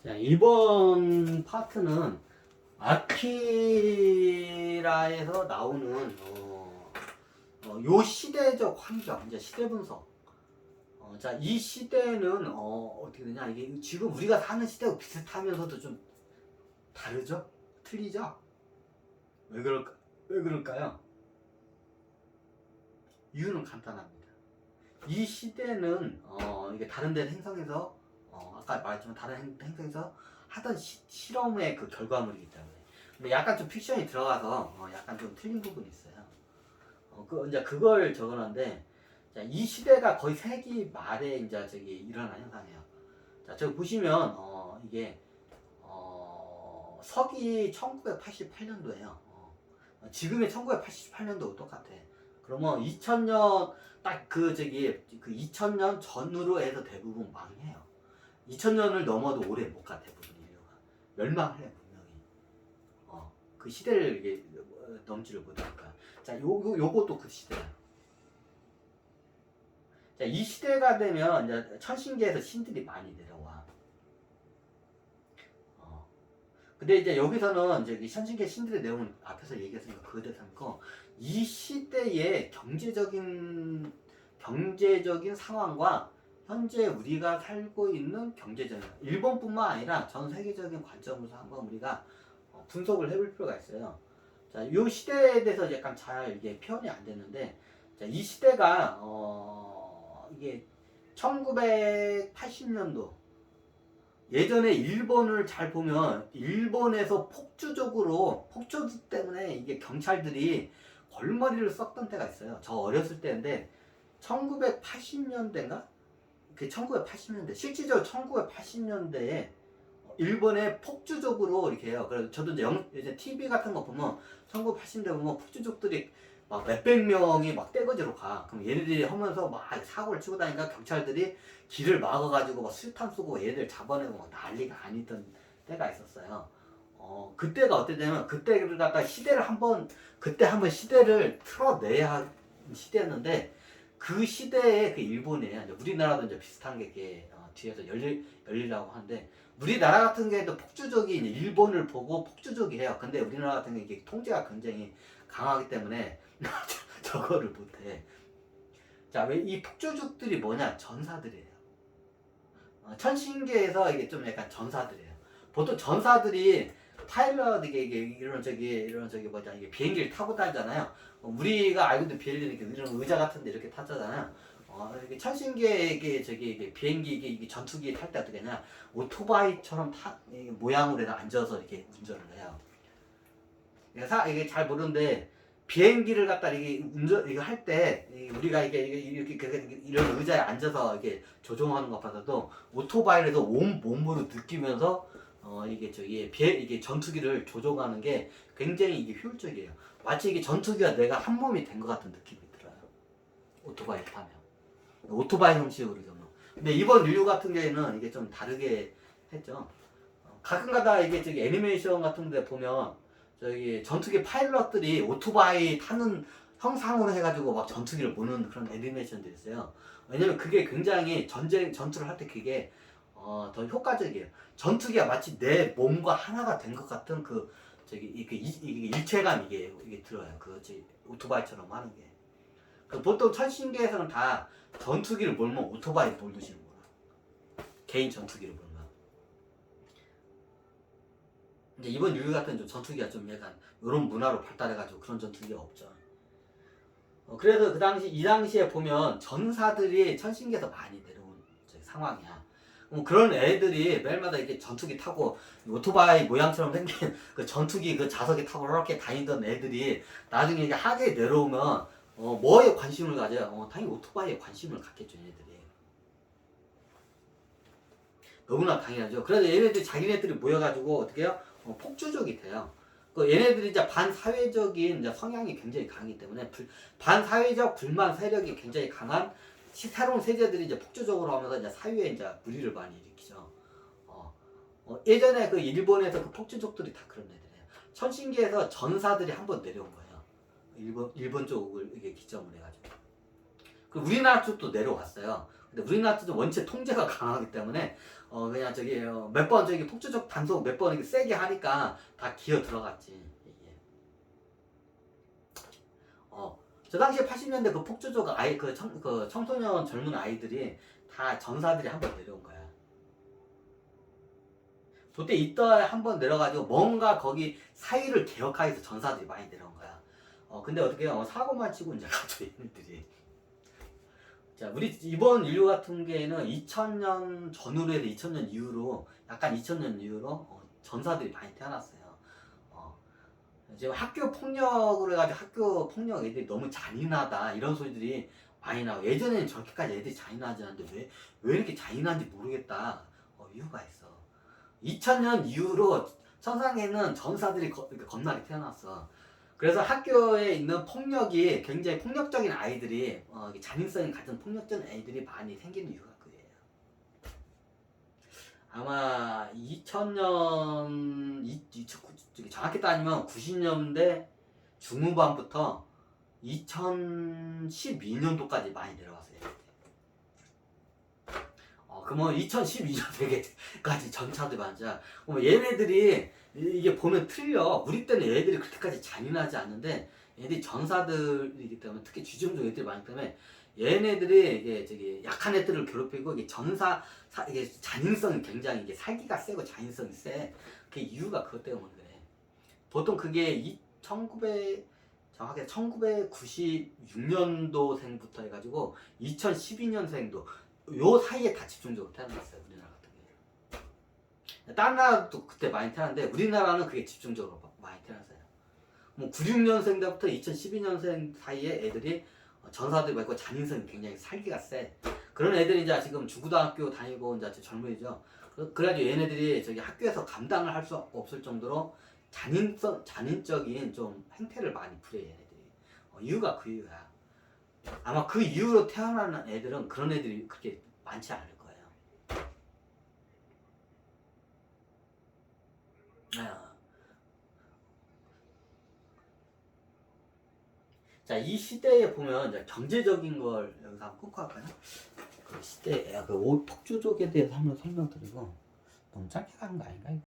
자, 이번 파트는 아키라에서 나오는 요 시대적 환경, 이제 시대 분석. 자, 이 시대는 어떻게 되냐? 이게 지금 우리가 사는 시대하고 비슷하면서도 좀 다르죠? 틀리죠? 왜 그럴까요? 이유는 간단합니다. 이 시대는 이게 다른 데 행성에서 아까 말했지만 다른 행성에서 하던 실험의 그 결과물이기 때문에. 근데 약간 좀 픽션이 들어가서 약간 좀 틀린 부분이 있어요. 이제 그걸 적어놨는데, 자, 이 시대가 거의 세기 말에 이제 저기 일어난 현상이에요. 자, 저기 보시면 이게 서기 1988년도예요. 지금의 1988년도하고 똑같아. 그러면 2000년 딱 그 2000년 전후로 해서 대부분 망해요. 2000년을 넘어도 오래 못 가. 대부분 인류가 멸망해 분명히. 그 시대를 이게 넘지를 못하니까. 자, 요것도 그 시대야. 자, 이 시대가 되면 이제 천신계에서 신들이 많이 내려와. 근데 이제 여기서는 이제 이 천신계 신들의 내용은 앞에서 얘기했으니까 그대로 삼고, 이 시대의 경제적인 상황과 현재 우리가 살고 있는 경제적인, 일본뿐만 아니라 전 세계적인 관점으로 한번 우리가 분석을 해볼 필요가 있어요. 자, 이 시대에 대해서 약간 잘 이게 표현이 안 됐는데, 자, 이 시대가 이게 1980년도, 예전에 일본을 잘 보면 일본에서 폭주 때문에 이게 경찰들이 골머리를 썼던 때가 있어요. 저 어렸을 때인데 1980년대인가? 그 1980년대, 실질적으로 1980년대에 일본에 폭주족으로 이렇게 해요. 그래서 저도 이제 TV 같은 거 보면 1980년대 보면 폭주족들이 막 몇백 명이 막 떼거지로 가. 그럼 얘네들이 하면서 막 사고를 치고 다니니까 경찰들이 길을 막아가지고 막 수류탄 쏘고 얘들 잡아내고 막 난리가 아니던 때가 있었어요. 그때가 어땠냐면 그때를 갖다 그때 한번 시대를 틀어내야 할 시대였는데, 그 시대에 그 일본에 우리나라도 이제 비슷한 게 이렇게 뒤에서 열리라고 하는데, 우리나라 같은 경우에도 폭주족이 이제 일본을 보고 폭주족이에요. 근데 우리나라 같은 경우 이게 통제가 굉장히 강하기 때문에 저거를 못해. 자, 왜 이 폭주족들이 뭐냐? 전사들이에요. 천신계에서 이게 좀 약간 전사들이에요. 보통 전사들이 파일럿 이런 저기 뭐냐, 이게 비행기를 타고 다니잖아요. 우리가 알고 있는 비행기는 이런 의자 같은데 이렇게 타잖아요. 이게 천신계 이게 비행기 이게 전투기 탈 때 어떻게 하냐? 오토바이처럼 모양으로 해서 앉아서 이렇게 운전을 해요. 이게 잘 모르는데, 비행기를 갖다 이거 할 때 우리가 이렇게 이런 의자에 앉아서 이렇게 조종하는 것 봐서도 오토바이를 해서 온 몸으로 느끼면서 이게 전투기를 조종하는 게 굉장히 이게 효율적이에요. 마치 이게 전투기가 내가 한 몸이 된 것 같은 느낌이 들어요. 오토바이 타면. 오토바이 형식으로 좀. 근데 이번 류 같은 경우에는 이게 좀 다르게 했죠. 가끔가다 이게 애니메이션 같은 데 보면 전투기 파일럿들이 오토바이 타는 형상으로 해가지고 막 전투기를 모는 그런 애니메이션들이 있어요. 왜냐면 그게 굉장히 전투를 할 때 그게 더 효과적이에요. 전투기가 마치 내 몸과 하나가 된 것 같은 이게 일체감 이게 들어요. 오토바이처럼 하는 게. 보통 천신계에서는 다 전투기를 몰면 오토바이 몰듯이 몰아. 개인 전투기를 몰면. 이제 이번 유류 같은 전투기가 좀 약간 이런 문화로 발달해가지고 그런 전투기가 없죠. 그래서 이 당시에 보면 전사들이 천신계에서 많이 내려온 상황이야. 그런 애들이 매일마다 이렇게 전투기 타고 오토바이 모양처럼 생긴 그 전투기 그 자석에 타고 이렇게 다니던 애들이 나중에 이게 하계에 내려오면 뭐에 관심을 가져요? 당연히 오토바이에 관심을 갖겠죠, 얘네들이. 너무나 당연하죠. 그래서 얘네들이 자기네들이 모여가지고 어떻게 해요? 폭주족이 돼요. 얘네들이 이제 반사회적인 이제 성향이 굉장히 강하기 때문에 반사회적 불만 세력이 굉장히 강한 새로운 세대들이 이제 폭주적으로 하면서 이제 사회에 이제 무리를 많이 일으키죠. 예전에 그 일본에서 그 폭주족들이 다 그런 애들이에요. 천신계에서 전사들이 한번 내려온 거예요. 일본 쪽을 이게 기점으로 해가지고. 그 우리나라 쪽도 내려왔어요. 근데 우리나라 쪽은 원체 통제가 강하기 때문에 그냥 저기 몇 번 저기 폭주적 단속 몇 번 이렇게 세게 하니까 다 기어 들어갔지. 이게. 저 당시에 80년대 그 폭주적 아이 그 청소년 젊은 아이들이 다 전사들이 한 번 내려온 거야. 그때 이때 한 번 내려가지고 뭔가 거기 사이를 개혁하기 위해서 전사들이 많이 내려온 거야. 근데 어떻게 사고만 치고 이제 가죠 얘네들이. 자, 우리 이번 인류 같은 경우에는 2000년 전후로 해서 2000년 이후로 약간 2000년 이후로 전사들이 많이 태어났어요. 지금 학교 폭력을 해가지고 학교 폭력 애들이 너무 잔인하다 이런 소리들이 많이 나고 예전에는 저렇게까지 애들이 잔인하지 않는데 왜 이렇게 잔인한지 모르겠다. 이유가 있어. 2000년 이후로 천상에는 전사들이 겁나게 태어났어. 그래서 학교에 있는 폭력이 굉장히 폭력적인 아이들이 잔인성이 가진 폭력적인 아이들이 많이 생기는 이유가 그거예요. 아마 2000년 정확히 따지면 90년대 중후반부터 2012년도까지 많이 내려왔어요. 그러면 2012년대까지 전차들 많자. 얘네들이 이게 보면 틀려. 우리 때는 얘들이 그렇게까지 잔인하지 않는데 얘들이 전사들이기 때문에 특히 쥐중종 애들이 많기 때문에 얘네들이 이게 저기 약한 애들을 괴롭히고 이게 이게 잔인성이 굉장히 이게 살기가 세고 잔인성이 세. 그 이유가 그것 때문에 그래. 보통 그게 정확하게 1996년도생부터 해가지고 2012년생도 요 사이에 다 집중적으로 태어났어요. 우리나라 같은 경우에. 다른 나라도 그때 많이 태어났는데 우리나라는 그게 집중적으로 많이 태어났어요. 뭐 96년생 때부터 2012년생 사이에 애들이 전사들이 많고 잔인성이 굉장히 살기가 세. 그런 애들이 이제 지금 중고등학교 다니고 이제 젊은이죠. 그래가지고 얘네들이 저기 학교에서 감당을 할 수 없을 정도로 잔인적인 좀 행태를 많이 부려 얘네들이. 이유가 그 이유야. 아마 그 이후로 태어나는 애들은 그런 애들이 그렇게 많지 않을 거예요. 자, 이 시대에 보면 이제 경제적인 걸 여기서 한번 끊고 할까요? 그 시대에 폭주족에 대해서 한번 설명드리고 너무 짧게 가는 거 아닌가요?